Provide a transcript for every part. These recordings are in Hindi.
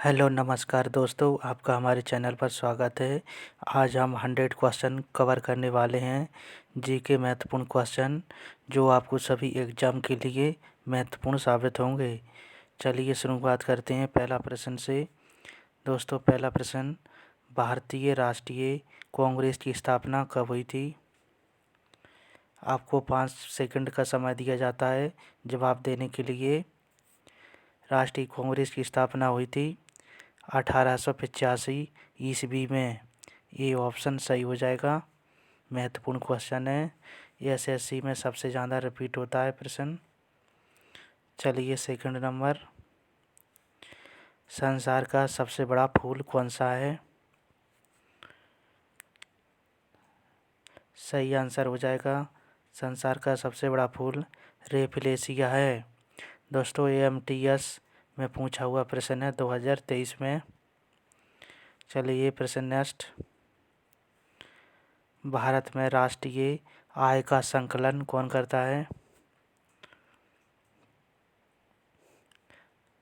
हेलो नमस्कार दोस्तों, आपका हमारे चैनल पर स्वागत है। आज हम 100 क्वेश्चन कवर करने वाले हैं। जीके महत्वपूर्ण क्वेश्चन जो आपको सभी एग्जाम के लिए महत्वपूर्ण साबित होंगे। चलिए शुरुआत करते हैं पहला प्रश्न से। दोस्तों पहला प्रश्न, भारतीय राष्ट्रीय कांग्रेस की स्थापना कब हुई थी? आपको 5 सेकंड का समय दिया जाता है जवाब देने के लिए। राष्ट्रीय कांग्रेस की स्थापना हुई थी 1885 ईस्वी में। ये ऑप्शन सही हो जाएगा। महत्वपूर्ण क्वेश्चन है, एसएससी में सबसे ज़्यादा रिपीट होता है प्रश्न। चलिए सेकंड नंबर, संसार का सबसे बड़ा फूल कौन सा है? सही आंसर हो जाएगा, संसार का सबसे बड़ा फूल रेफिलेशिया है। दोस्तों एएमटीएस में पूछा हुआ प्रश्न है 2023 में। चलिए प्रश्न नेक्स्ट, भारत में राष्ट्रीय आय का संकलन कौन करता है?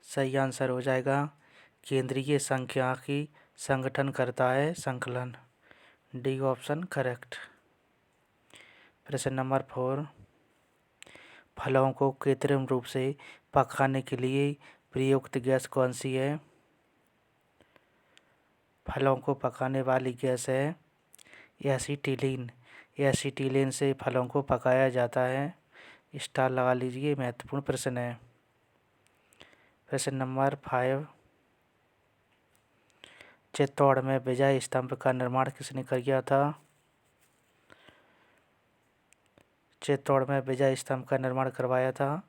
सही आंसर हो जाएगा, केंद्रीय सांख्यिकी संगठन करता है संकलन। D option correct. प्रश्न नंबर 4, फलों को कृत्रिम रूप से पकाने के लिए प्रयुक्त गैस कौन सी है? फलों को पकाने वाली गैस है एसीटिलीन। एसीटिलीन से फलों को पकाया जाता है। स्टार लगा लीजिए, महत्वपूर्ण प्रश्न है। प्रश्न नंबर 5, चित्तौड़ में विजय स्तंभ का निर्माण किसने किया था? चित्तौड़ में विजय स्तंभ का निर्माण करवाया था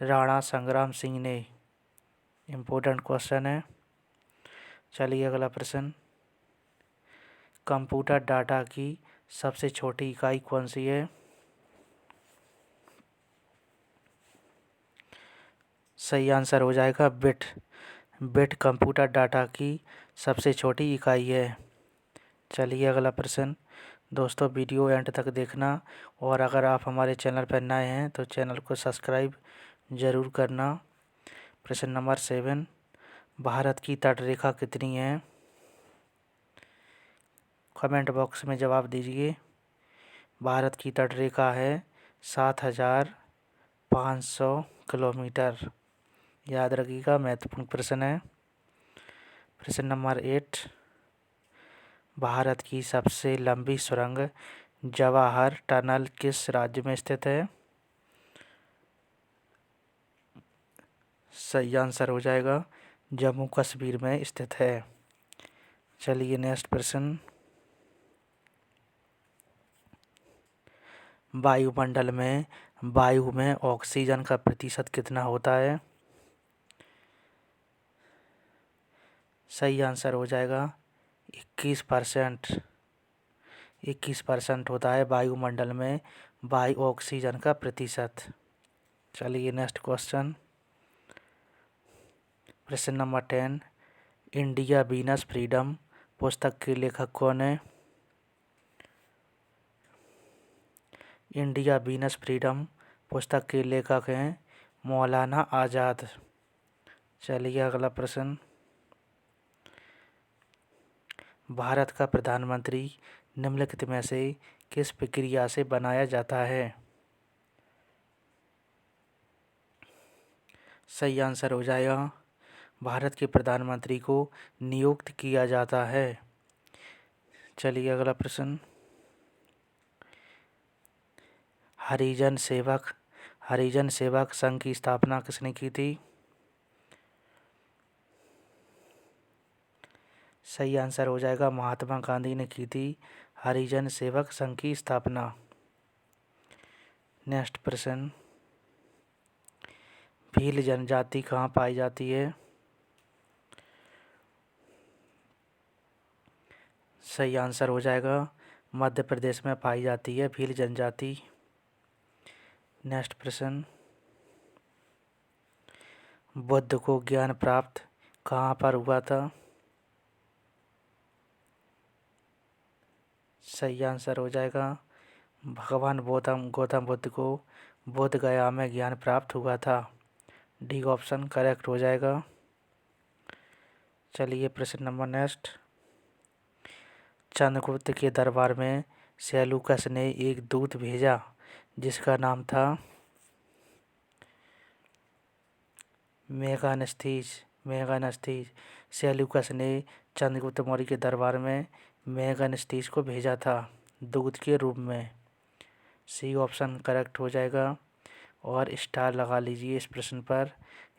राणा संग्राम सिंह ने। इम्पोर्टेंट क्वेश्चन है। चलिए अगला प्रश्न, कंप्यूटर डाटा की सबसे छोटी इकाई कौन सी है? सही आंसर हो जाएगा बिट। बिट कंप्यूटर डाटा की सबसे छोटी इकाई है। चलिए अगला प्रश्न। दोस्तों वीडियो एंड तक देखना, और अगर आप हमारे चैनल पर नए हैं तो चैनल को सब्सक्राइब ज़रूर करना। प्रश्न नंबर 7, भारत की तटरेखा कितनी है? कमेंट बॉक्स में जवाब दीजिए। भारत की तटरेखा है 7500 किलोमीटर। याद रखिएगा, महत्वपूर्ण प्रश्न है। प्रश्न नंबर 8, भारत की सबसे लंबी सुरंग जवाहर टनल किस राज्य में स्थित है? सही आंसर हो जाएगा, जम्मू कश्मीर में स्थित है। चलिए नेक्स्ट प्रश्न, वायुमंडल में वायु में ऑक्सीजन का प्रतिशत कितना होता है? सही आंसर हो जाएगा 21%। 21% होता है वायुमंडल में वायु ऑक्सीजन का प्रतिशत। चलिए नेक्स्ट क्वेश्चन, प्रश्न नंबर 10, इंडिया वीनस फ्रीडम पुस्तक के लेखक कौन है? इंडिया वीनस फ्रीडम पुस्तक के लेखक हैं मौलाना आज़ाद। चलिए अगला प्रश्न, भारत का प्रधानमंत्री निम्नलिखित में से किस प्रक्रिया से बनाया जाता है? सही आंसर हो जाएगा, भारत के प्रधानमंत्री को नियुक्त किया जाता है। चलिए अगला प्रश्न, हरिजन सेवक संघ की स्थापना किसने की थी? सही आंसर हो जाएगा, महात्मा गांधी ने की थी हरिजन सेवक संघ की स्थापना। नेक्स्ट प्रश्न, भील जनजाति कहाँ पाई जाती है? सही आंसर हो जाएगा, मध्य प्रदेश में पाई जाती है भील जनजाति। नेक्स्ट प्रश्न, बुद्ध को ज्ञान प्राप्त कहाँ पर हुआ था? सही आंसर हो जाएगा, भगवान गौतम बुद्ध को बोध गया में ज्ञान प्राप्त हुआ था। डी ऑप्शन करेक्ट हो जाएगा। चलिए प्रश्न नंबर नेक्स्ट। चंद्रगुप्त के दरबार में सेल्यूकस ने एक दूत भेजा जिसका नाम था मेगानस्थीस। सेल्यूकस ने चंद्रगुप्त मौर्य के दरबार में मेगानस्थीस को भेजा था दूत के रूप में। सी ऑप्शन करेक्ट हो जाएगा और स्टार लगा लीजिए इस प्रश्न पर।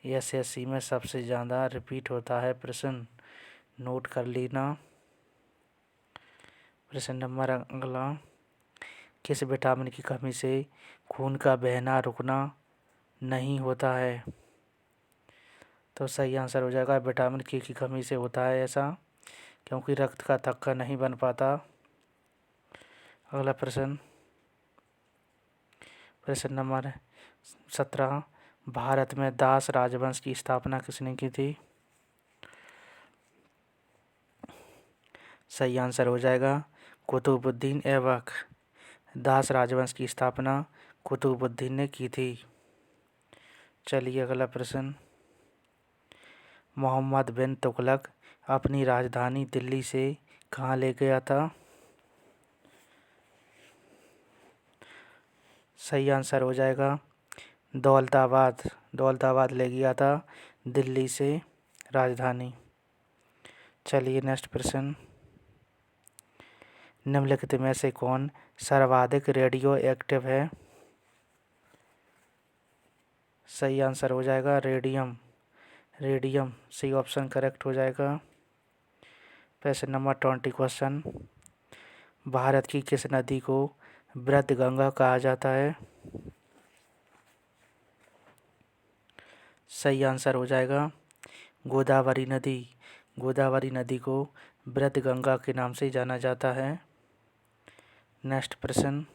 एसएससी में सबसे ज़्यादा रिपीट होता है प्रश्न, नोट कर लेना। प्रश्न नंबर अगला, किस विटामिन की कमी से खून का बहना रुकना नहीं होता है? तो सही आंसर हो जाएगा विटामिन के की कमी से होता है ऐसा, क्योंकि रक्त का थक्का नहीं बन पाता। अगला प्रश्न, प्रश्न नंबर 17, भारत में दास राजवंश की स्थापना किसने की थी? सही आंसर हो जाएगा कुतुबुद्दीन ऐबक। दास राजवंश की स्थापना कुतुबुद्दीन ने की थी। चलिए अगला प्रश्न, मोहम्मद बिन तुगलक अपनी राजधानी दिल्ली से कहाँ ले गया था? सही आंसर हो जाएगा दौलताबाद ले गया था दिल्ली से राजधानी। चलिए नेक्स्ट प्रश्न, निम्नलिखित में से कौन सर्वाधिक रेडियो एक्टिव है? सही आंसर हो जाएगा रेडियम। सी ऑप्शन करेक्ट हो जाएगा। प्रश्न नंबर 20 क्वेश्चन, भारत की किस नदी को वृद्ध गंगा कहा जाता है? सही आंसर हो जाएगा गोदावरी नदी को वृद्ध गंगा के नाम से जाना जाता है। नेक्स्ट प्रश्न,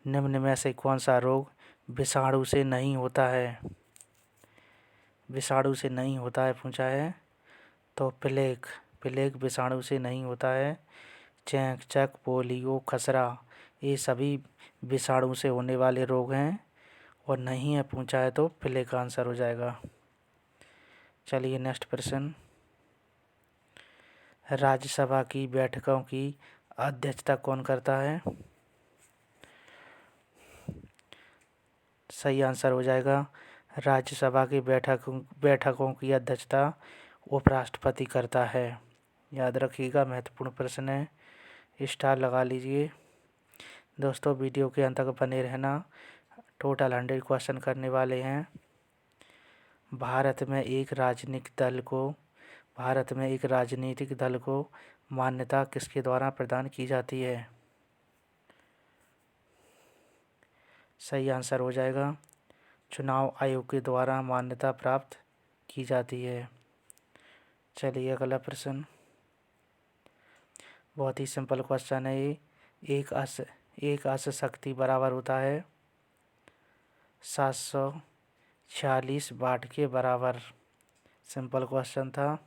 निम्न में से कौन सा रोग विषाणु से नहीं होता है? विषाणु से नहीं होता है पूछा है, तो प्लेग विषाणु से नहीं होता है। चेचक, पोलियो, खसरा ये सभी विषाणु से होने वाले रोग हैं और नहीं है पूछा है तो प्लेग का आंसर हो जाएगा। चलिए नेक्स्ट प्रश्न, राज्यसभा की बैठकों की अध्यक्षता कौन करता है? सही आंसर हो जाएगा राज्यसभा की बैठकों की अध्यक्षता उपराष्ट्रपति करता है। याद रखिएगा, महत्वपूर्ण प्रश्न है, स्टार लगा लीजिए। दोस्तों वीडियो के अंत तक बने रहना, टोटल 100 क्वेश्चन करने वाले हैं। भारत में एक राजनीतिक दल को मान्यता किसके द्वारा प्रदान की जाती है? सही आंसर हो जाएगा चुनाव आयोग के द्वारा मान्यता प्राप्त की जाती है। चलिए अगला प्रश्न, बहुत ही सिंपल क्वेश्चन है ये। एक अश्व शक्ति बराबर होता है 746 वाट के बराबर। सिंपल क्वेश्चन था।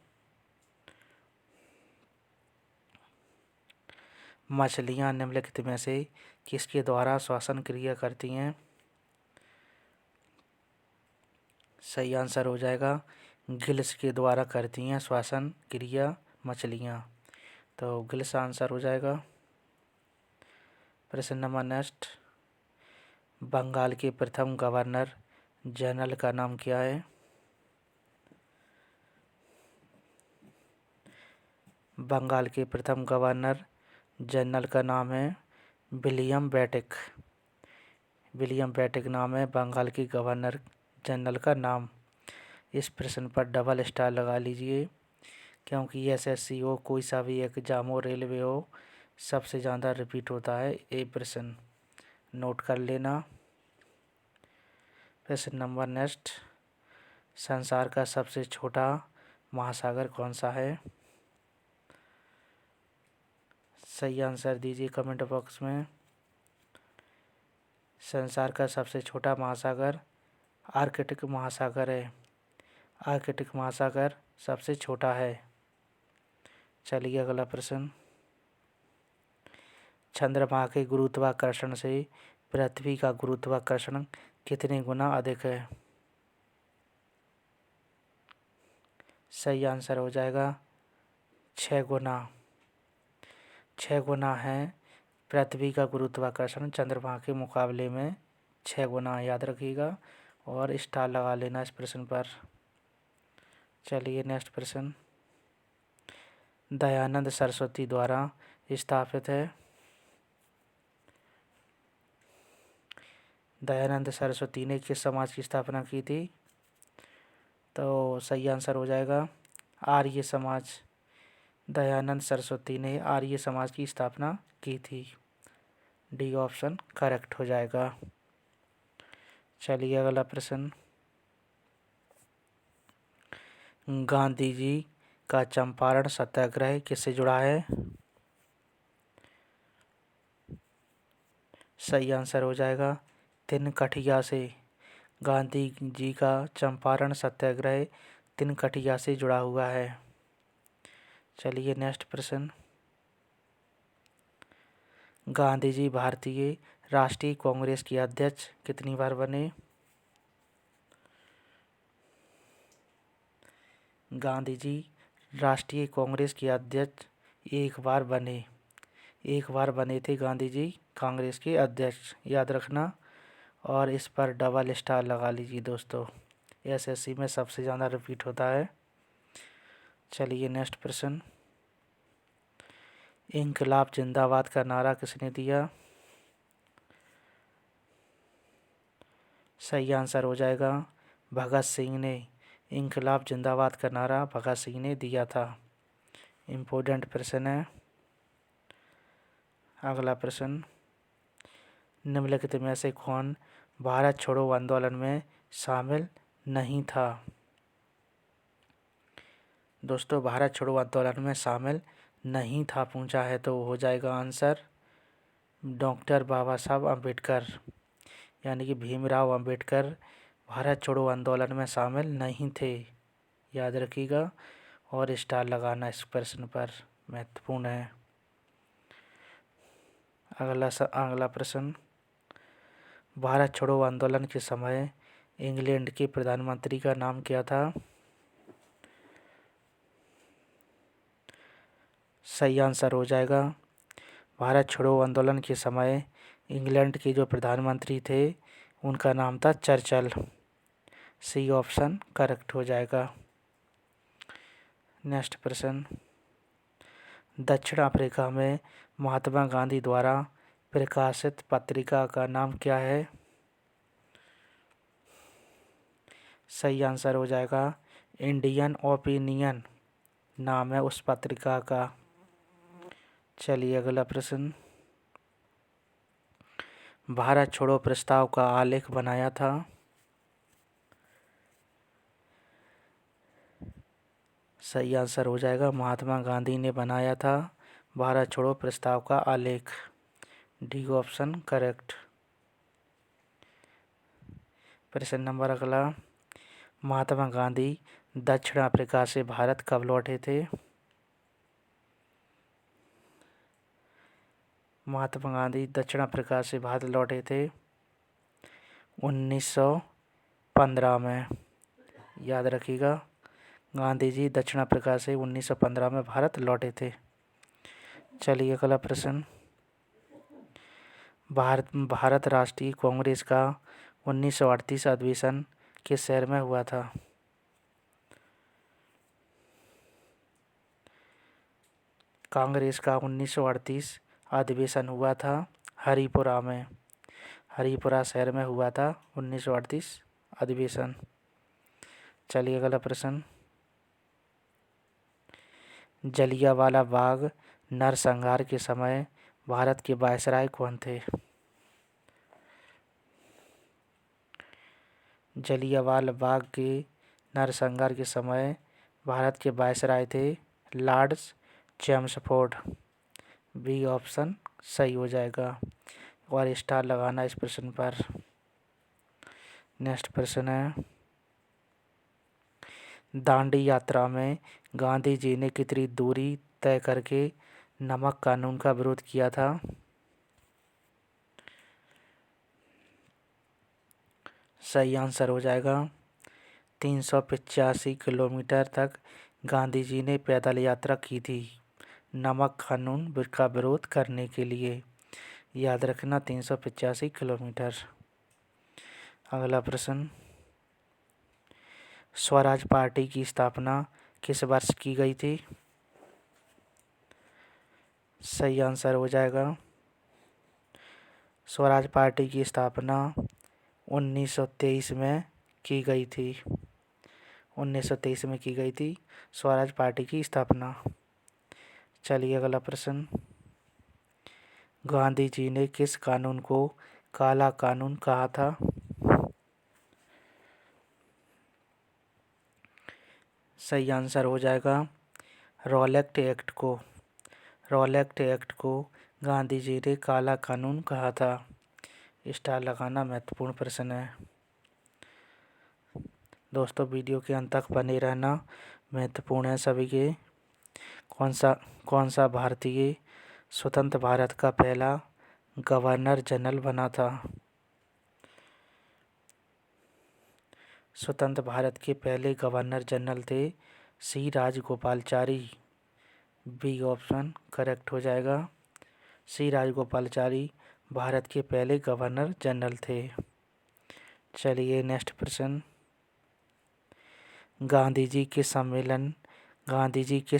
मछलियाँ निम्नलिखित में से किसके द्वारा श्वसन क्रिया करती हैं? सही आंसर हो जाएगा गिल्स के द्वारा करती हैं श्वसन क्रिया मछलियाँ, तो गिल्स आंसर हो जाएगा। प्रश्न नंबर नेक्स्ट, बंगाल के प्रथम गवर्नर जनरल का नाम क्या है? बंगाल के प्रथम गवर्नर जनरल का नाम है विलियम बेटिक नाम है बंगाल के गवर्नर जनरल का नाम। इस प्रश्न पर डबल स्टार लगा लीजिए, क्योंकि एसएससी हो, कोई सा भी एग्जाम हो, रेलवे हो, सबसे ज़्यादा रिपीट होता है ये प्रश्न, नोट कर लेना। प्रश्न नंबर नेक्स्ट, संसार का सबसे छोटा महासागर कौन सा है? सही आंसर दीजिए कमेंट बॉक्स में। संसार का सबसे छोटा महासागर आर्कटिक महासागर है। आर्कटिक महासागर सबसे छोटा है। चलिए अगला प्रश्न, चंद्रमा के गुरुत्वाकर्षण से पृथ्वी का गुरुत्वाकर्षण कितने गुना अधिक है? सही आंसर हो जाएगा 6 गुना। 6 गुना है पृथ्वी का गुरुत्वाकर्षण चंद्रमा के मुकाबले में 6 गुना, याद रखिएगा और स्टार लगा लेना इस प्रश्न पर। चलिए नेक्स्ट प्रश्न, दयानंद सरस्वती द्वारा स्थापित है। दयानंद सरस्वती ने किस समाज की स्थापना की थी? तो सही आंसर हो जाएगा आर्य समाज। दयानंद सरस्वती ने आर्य समाज की स्थापना की थी। डी ऑप्शन करेक्ट हो जाएगा। चलिए अगला प्रश्न, गांधी जी का चंपारण सत्याग्रह किससे जुड़ा है? सही आंसर हो जाएगा तिनकठिया से। गांधी जी का चंपारण सत्याग्रह तिनकठिया से जुड़ा हुआ है। चलिए नेक्स्ट प्रश्न, गांधी जी भारतीय राष्ट्रीय कांग्रेस के अध्यक्ष कितनी बार बने? गांधी जी राष्ट्रीय कांग्रेस के अध्यक्ष एक बार बने। एक बार बने थे गांधी जी कांग्रेस के अध्यक्ष, याद रखना और इस पर डबल स्टार लगा लीजिए दोस्तों, एसएससी में सबसे ज़्यादा रिपीट होता है। चलिए नेक्स्ट प्रश्न, इंकलाब जिंदाबाद का नारा किसने दिया? सही आंसर हो जाएगा भगत सिंह ने। इंकलाब जिंदाबाद का नारा भगत सिंह ने दिया था। इम्पोर्टेंट प्रश्न है। अगला प्रश्न, निम्नलिखित में से कौन भारत छोड़ो आंदोलन में शामिल नहीं था? दोस्तों भारत छोड़ो आंदोलन में शामिल नहीं था पूछा है तो हो जाएगा आंसर डॉक्टर बाबा साहब अम्बेडकर, यानी कि भीमराव अम्बेडकर भारत छोड़ो आंदोलन में शामिल नहीं थे, याद रखिएगा और स्टार लगाना इस प्रश्न पर, महत्वपूर्ण है। अगला प्रश्न, भारत छोड़ो आंदोलन के समय इंग्लैंड के प्रधानमंत्री का नाम क्या था? सही आंसर हो जाएगा भारत छोड़ो आंदोलन के समय इंग्लैंड के जो प्रधानमंत्री थे उनका नाम था चर्चिल। सी ऑप्शन करेक्ट हो जाएगा। नेक्स्ट प्रश्न, दक्षिण अफ्रीका में महात्मा गांधी द्वारा प्रकाशित पत्रिका का नाम क्या है? सही आंसर हो जाएगा इंडियन ओपिनियन नाम है उस पत्रिका का। चलिए अगला प्रश्न, भारत छोड़ो प्रस्ताव का आलेख बनाया था? सही आंसर हो जाएगा महात्मा गांधी ने बनाया था भारत छोड़ो प्रस्ताव का आलेख। D option correct. प्रश्न नंबर अगला, महात्मा गांधी दक्षिण अफ्रीका से भारत कब लौटे थे? महात्मा गांधी दक्षिण अफ्रीका से भारत लौटे थे 1915 में, याद रखिएगा गांधी जी दक्षिण अफ्रीका से 1915 में भारत लौटे थे। चलिए अगला प्रश्न, भारत राष्ट्रीय कांग्रेस का 1938 अधिवेशन किस शहर में हुआ था? कांग्रेस का 1938 अधिवेशन हुआ था हरिपुरा में, हरिपुरा शहर में हुआ था 1938 अधिवेशन। चलिए अगला प्रश्न, जलियांवाला बाग नरसंहार के समय भारत के वायसराय कौन थे? जलियांवाला बाग के नरसंहार के समय भारत के वायसराय थे लॉर्ड चेम्सफोर्ड। बी ऑप्शन सही हो जाएगा और स्टार लगाना इस प्रश्न पर। नेक्स्ट प्रश्न है, दांडी यात्रा में गांधी जी ने कितनी दूरी तय करके नमक कानून का विरोध किया था? सही आंसर हो जाएगा 385 किलोमीटर तक गांधी जी ने पैदल यात्रा की थी नमक कानून का विरोध करने के लिए। याद रखना 385 किलोमीटर। अगला प्रश्न, स्वराज पार्टी की स्थापना किस वर्ष की गई थी? सही आंसर हो जाएगा, स्वराज पार्टी की स्थापना 1923 में की गई थी। 1923 में की गई थी स्वराज पार्टी की स्थापना। चलिए अगला प्रश्न, गांधी जी ने किस कानून को काला कानून कहा था? सही आंसर हो जाएगा, रॉलेट एक्ट को। रॉलेट एक्ट को गांधी जी ने काला कानून कहा था। स्टार लगाना महत्वपूर्ण प्रश्न है। दोस्तों वीडियो के अंत तक बने रहना महत्वपूर्ण है सभी के। कौन सा भारतीय स्वतंत्र भारत का पहला गवर्नर जनरल बना था? स्वतंत्र भारत के पहले गवर्नर जनरल थे सी राजगोपालाचारी। बी ऑप्शन करेक्ट हो जाएगा। सी राजगोपालाचारी भारत के पहले गवर्नर जनरल थे। चलिए नेक्स्ट प्रश्न, गांधी जी किस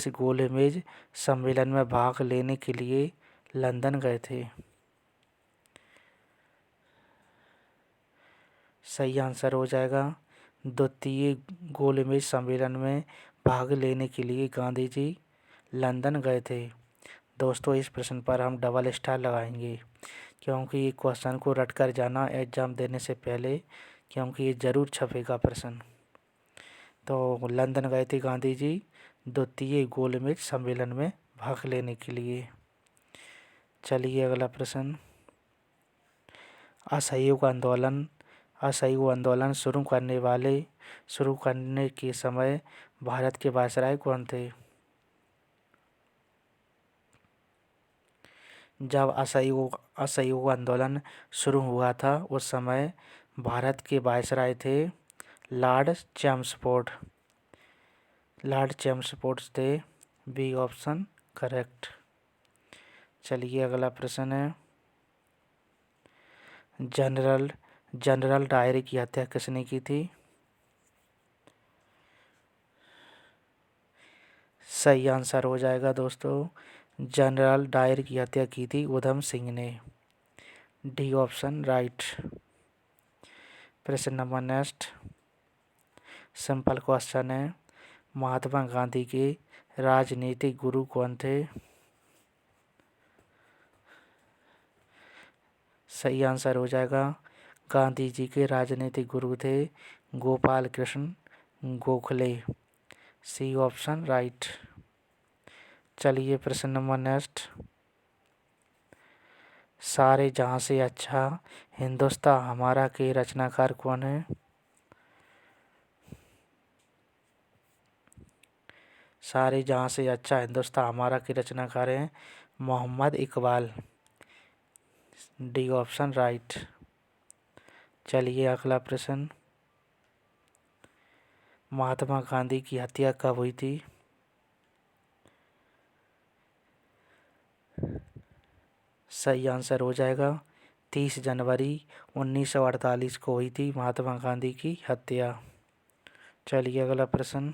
गोलमेज सम्मेलन में भाग लेने के लिए लंदन गए थे? सही आंसर हो जाएगा, द्वितीय गोलमेज सम्मेलन में भाग लेने के लिए गांधी जी लंदन गए थे। दोस्तों इस प्रश्न पर हम डबल स्टार लगाएंगे क्योंकि ये क्वेश्चन को रट कर जाना एग्ज़ाम देने से पहले, क्योंकि ये ज़रूर छपेगा प्रश्न। तो लंदन गए थे गांधी जी द्वितीय गोलमेज सम्मेलन में भाग लेने के लिए। चलिए अगला प्रश्न, असहयोग आंदोलन शुरू करने के समय भारत के वायसराय कौन थे? जब असहयोग आंदोलन शुरू हुआ था उस समय भारत के वायसराय थे लॉर्ड चैम्सफोर्ड। लॉर्ड चैम्सफोर्ड थे। B option correct. चलिए अगला प्रश्न है, जनरल डायर की हत्या किसने की थी? सही आंसर हो जाएगा दोस्तों, जनरल डायर की हत्या की थी उधम सिंह ने। D option right. प्रश्न नंबर नेक्स्ट, सिंपल क्वेश्चन है, महात्मा गांधी के राजनीतिक गुरु कौन थे? सही आंसर हो जाएगा, गांधी जी के राजनीतिक गुरु थे Gopal Krishna Gokhale. C option right. चलिए प्रश्न नंबर नेक्स्ट, सारे जहां से अच्छा हिंदुस्तान हमारा के रचनाकार कौन है? सारे जहां से अच्छा हिंदुस्तान हमारा के रचनाकार हैं Mohammad Iqbal. D option right. चलिए अगला प्रश्न, महात्मा गांधी की हत्या कब हुई थी? सही आंसर हो जाएगा, 30 जनवरी 1948 को हुई थी महात्मा गांधी की हत्या। चलिए अगला प्रश्न,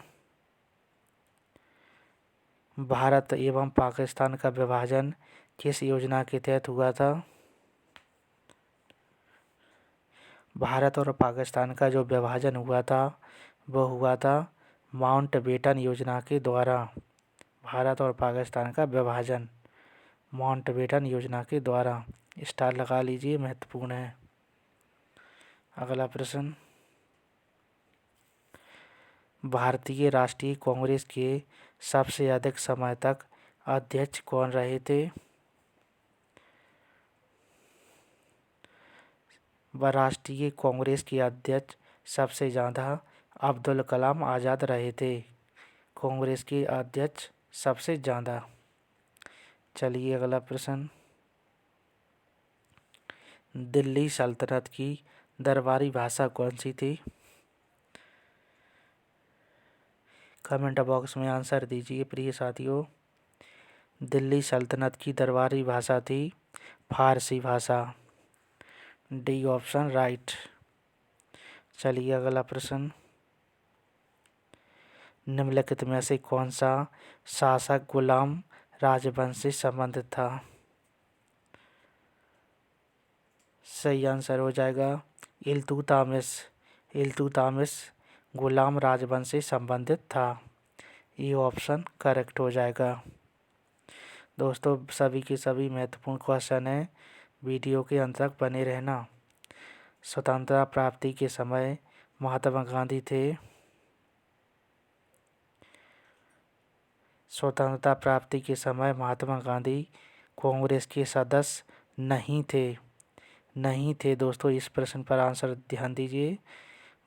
भारत एवं पाकिस्तान का विभाजन किस योजना के तहत हुआ था? भारत और पाकिस्तान का जो विभाजन हुआ था वह हुआ था माउंटबेटन योजना के द्वारा। भारत और पाकिस्तान का विभाजन माउंटबेटन योजना के द्वारा। स्टार लगा लीजिए, महत्वपूर्ण है। अगला प्रश्न, भारतीय राष्ट्रीय कांग्रेस के सबसे अधिक समय तक अध्यक्ष कौन रहे थे? वह राष्ट्रीय कांग्रेस के अध्यक्ष सबसे ज़्यादा अब्दुल कलाम आज़ाद रहे थे। कांग्रेस के अध्यक्ष सबसे ज़्यादा। चलिए अगला प्रश्न, दिल्ली सल्तनत की दरबारी भाषा कौन सी थी? कमेंट बॉक्स में आंसर दीजिए प्रिय साथियों। दिल्ली सल्तनत की दरबारी भाषा थी फारसी भाषा। D option right. चलिए अगला प्रश्न। निम्नलिखित में से कौन सा शासक गुलाम राजवंश से संबंधित था? सही आंसर हो जाएगा इल्तुतमिश। इल्तुतमिश गुलाम राजवंश से संबंधित था। ये ऑप्शन करेक्ट हो जाएगा। दोस्तों सभी के सभी महत्वपूर्ण क्वेश्चन हैं, वीडियो के अंत तक बने रहना। स्वतंत्रता प्राप्ति के समय महात्मा गांधी थे। स्वतंत्रता प्राप्ति के समय महात्मा गांधी कांग्रेस के सदस्य नहीं थे दोस्तों। इस प्रश्न पर आंसर ध्यान दीजिए।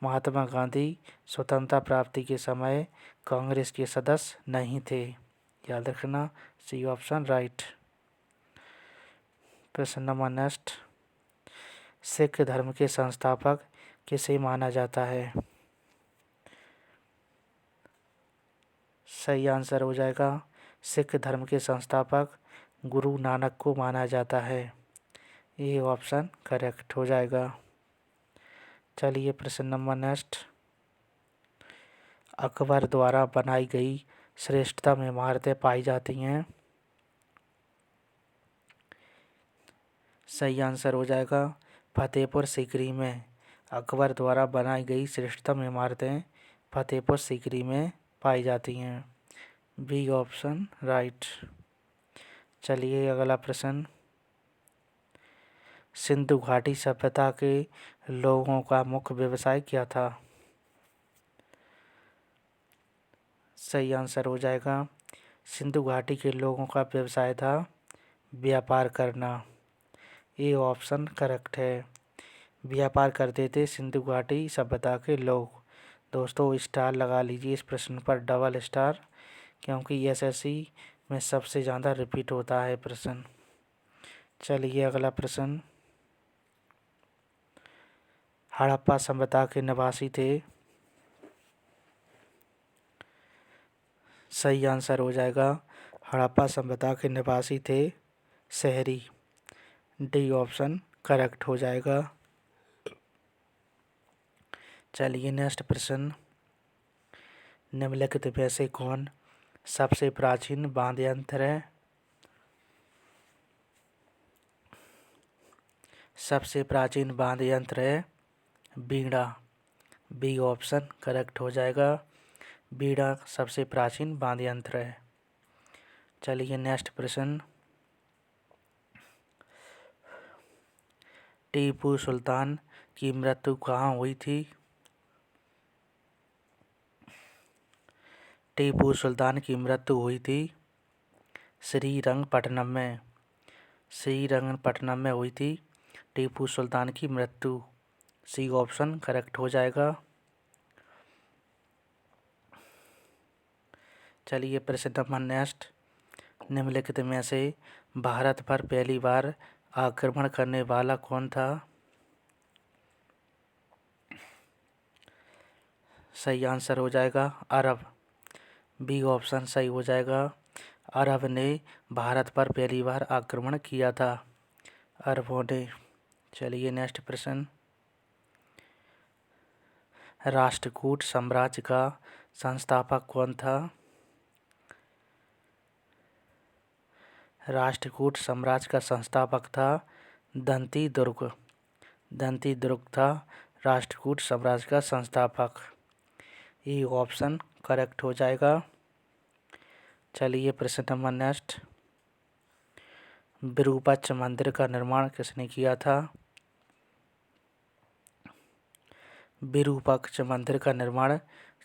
महात्मा गांधी स्वतंत्रता प्राप्ति के समय कांग्रेस के सदस्य नहीं थे। याद रखना। C option right. प्रश्न नंबर नेक्स्ट। सिख धर्म के संस्थापक किसे माना जाता है? सही आंसर हो जाएगा सिख धर्म के संस्थापक गुरु नानक को माना जाता है। ये ऑप्शन करेक्ट हो जाएगा। चलिए प्रश्न नंबर नेक्स्ट। अकबर द्वारा बनाई गई श्रेष्ठतम इमारतें पाई जाती हैं। सही आंसर हो जाएगा फतेहपुर सीकरी में। अकबर द्वारा बनाई गई श्रेष्ठतम इमारतें फतेहपुर सीकरी में पाई जाती हैं। B option right. चलिए अगला प्रश्न। सिंधु घाटी सभ्यता के लोगों का मुख्य व्यवसाय क्या था? सही आंसर हो जाएगा सिंधु घाटी के लोगों का व्यवसाय था व्यापार करना। ये ऑप्शन करेक्ट है। व्यापार करते थे सिंधु घाटी सभ्यता के लोग। दोस्तों स्टार लगा लीजिए इस प्रश्न पर, डबल स्टार, क्योंकि एसएससी में सबसे ज़्यादा रिपीट होता है प्रश्न। चलिए अगला प्रश्न। हड़प्पा सभ्यता के निवासी थे। सही आंसर हो जाएगा हड़प्पा सभ्यता के निवासी थे शहरी। डी ऑप्शन करेक्ट हो जाएगा। चलिए नेक्स्ट प्रश्न। निम्नलिखित में से कौन सबसे प्राचीन वाद्य यंत्र है? सबसे प्राचीन वाद्य यंत्र है बीड़ा। बी ऑप्शन करेक्ट हो जाएगा। बीड़ा सबसे प्राचीन वाद्य यंत्र है। चलिए नेक्स्ट प्रश्न। टीपू सुल्तान की मृत्यु कहाँ हुई थी? टीपू सुल्तान की मृत्यु हुई थी श्रीरंगपट्टनम में। श्रीरंगपट्टनम में हुई थी टीपू सुल्तान की मृत्यु। सी ऑप्शन करेक्ट हो जाएगा। चलिए प्रश्न नंबर नेक्स्ट। निम्नलिखित में से भारत पर पहली बार आक्रमण करने वाला कौन था? सही आंसर हो जाएगा अरब। बी ऑप्शन सही हो जाएगा। अरब ने भारत पर पहली बार आक्रमण किया था, अरबों ने। चलिए नेक्स्ट प्रश्न। राष्ट्रकूट साम्राज्य का संस्थापक कौन था? राष्ट्रकूट साम्राज्य का संस्थापक था दंती दुर्ग। दंती दुर्ग था राष्ट्रकूट साम्राज्य का संस्थापक। ये ऑप्शन करेक्ट हो जाएगा। चलिए प्रश्न नंबर नेक्स्ट। विरूपाक्ष मंदिर का निर्माण किसने किया था? विरूपाक्ष मंदिर का निर्माण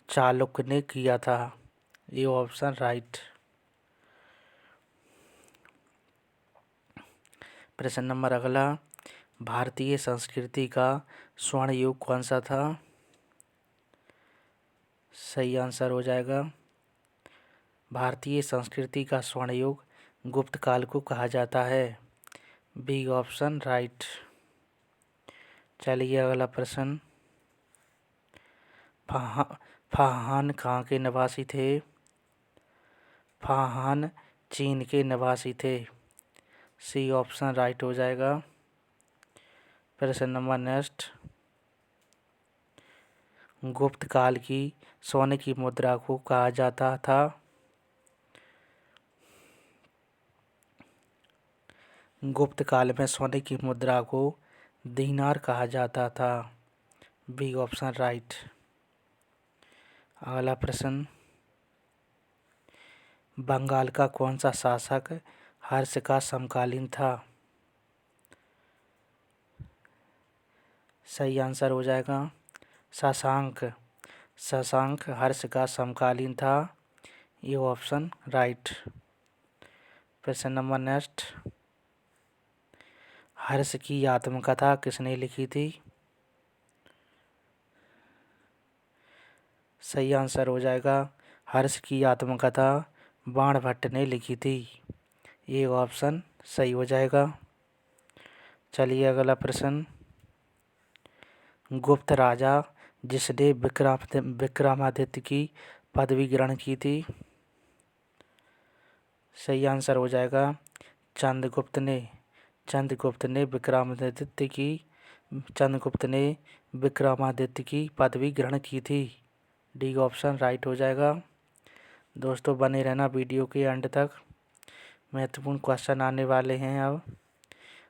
चालुक्य ने किया था। ये ऑप्शन राइट। प्रश्न नंबर अगला। भारतीय संस्कृति का स्वर्ण युग कौन सा था? सही आंसर हो जाएगा भारतीय संस्कृति का स्वर्ण युग गुप्त काल को कहा जाता है। B option right. चलिए अगला प्रश्न। फाहान कहाँ के निवासी थे? फाहान चीन के निवासी थे। सी ऑप्शन राइट हो जाएगा। प्रश्न नंबर नेक्स्ट, गुप्त काल की सोने की मुद्रा को कहा जाता था? गुप्त काल में सोने की मुद्रा को दीनार कहा जाता था। B option right. अगला प्रश्न, बंगाल का कौन सा शासक हर्ष का समकालीन था? सही आंसर हो जाएगा शशांक। शशांक हर्ष का समकालीन था। ये ऑप्शन राइट। प्रश्न नंबर नेक्स्ट, हर्ष की आत्मकथा किसने लिखी थी? सही आंसर हो जाएगा हर्ष की आत्मकथा बाणभट्ट ने लिखी थी। ये ऑप्शन सही हो जाएगा। चलिए अगला प्रश्न, गुप्त राजा जिसने विक्रमादित्य की पदवी ग्रहण की थी? सही आंसर हो जाएगा चंद्रगुप्त ने। चंद्रगुप्त ने विक्रमादित्य की पदवी ग्रहण की थी। डी ऑप्शन राइट हो जाएगा। दोस्तों बने रहना वीडियो के एंड तक, महत्वपूर्ण क्वेश्चन आने वाले हैं। अब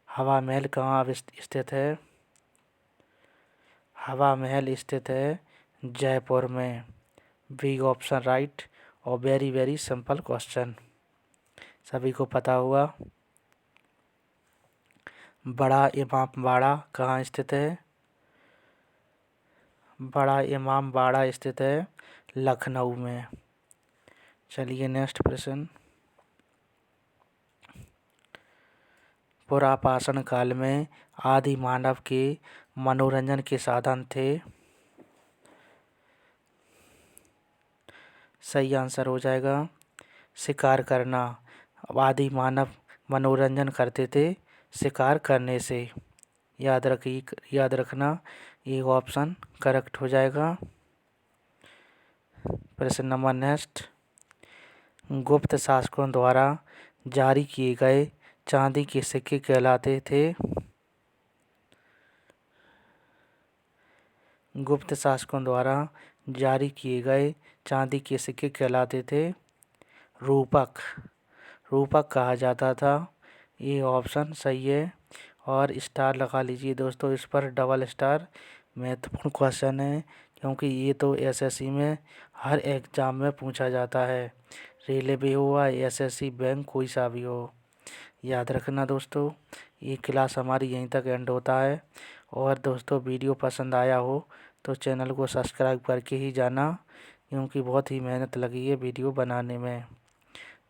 हवा महल कहाँ स्थित है? हवा महल स्थित है जयपुर में। B option right. और वेरी सिंपल क्वेश्चन, सभी को पता होगा। बड़ा इमाम बाड़ा कहाँ स्थित है? बड़ा इमाम बाड़ा स्थित है लखनऊ में। चलिए नेक्स्ट प्रश्न, पुरापाषाण काल में आदि मानव के मनोरंजन के साधन थे? सही आंसर हो जाएगा शिकार करना। आदि मानव मनोरंजन करते थे शिकार करने से। याद रखना, ये ऑप्शन करेक्ट हो जाएगा। प्रश्न नंबर नेक्स्ट, गुप्त शासकों द्वारा जारी किए गए चांदी के सिक्के कहलाते थे? गुप्त शासकों द्वारा जारी किए गए चांदी के सिक्के कहलाते थे रूपक। रूपक कहा जाता था। ये ऑप्शन सही है। और स्टार लगा लीजिए दोस्तों, इस पर डबल स्टार। महत्वपूर्ण क्वेश्चन है क्योंकि ये तो एसएससी में हर एग्ज़ाम में पूछा जाता है। रेलवे हो या एसएससी, बैंक, कोई सा भी हो। याद रखना दोस्तों, ये क्लास हमारी यहीं तक एंड होता है। और दोस्तों वीडियो पसंद आया हो तो चैनल को सब्सक्राइब करके ही जाना, क्योंकि बहुत ही मेहनत लगी है वीडियो बनाने में।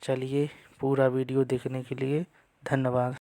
चलिए, पूरा वीडियो देखने के लिए धन्यवाद।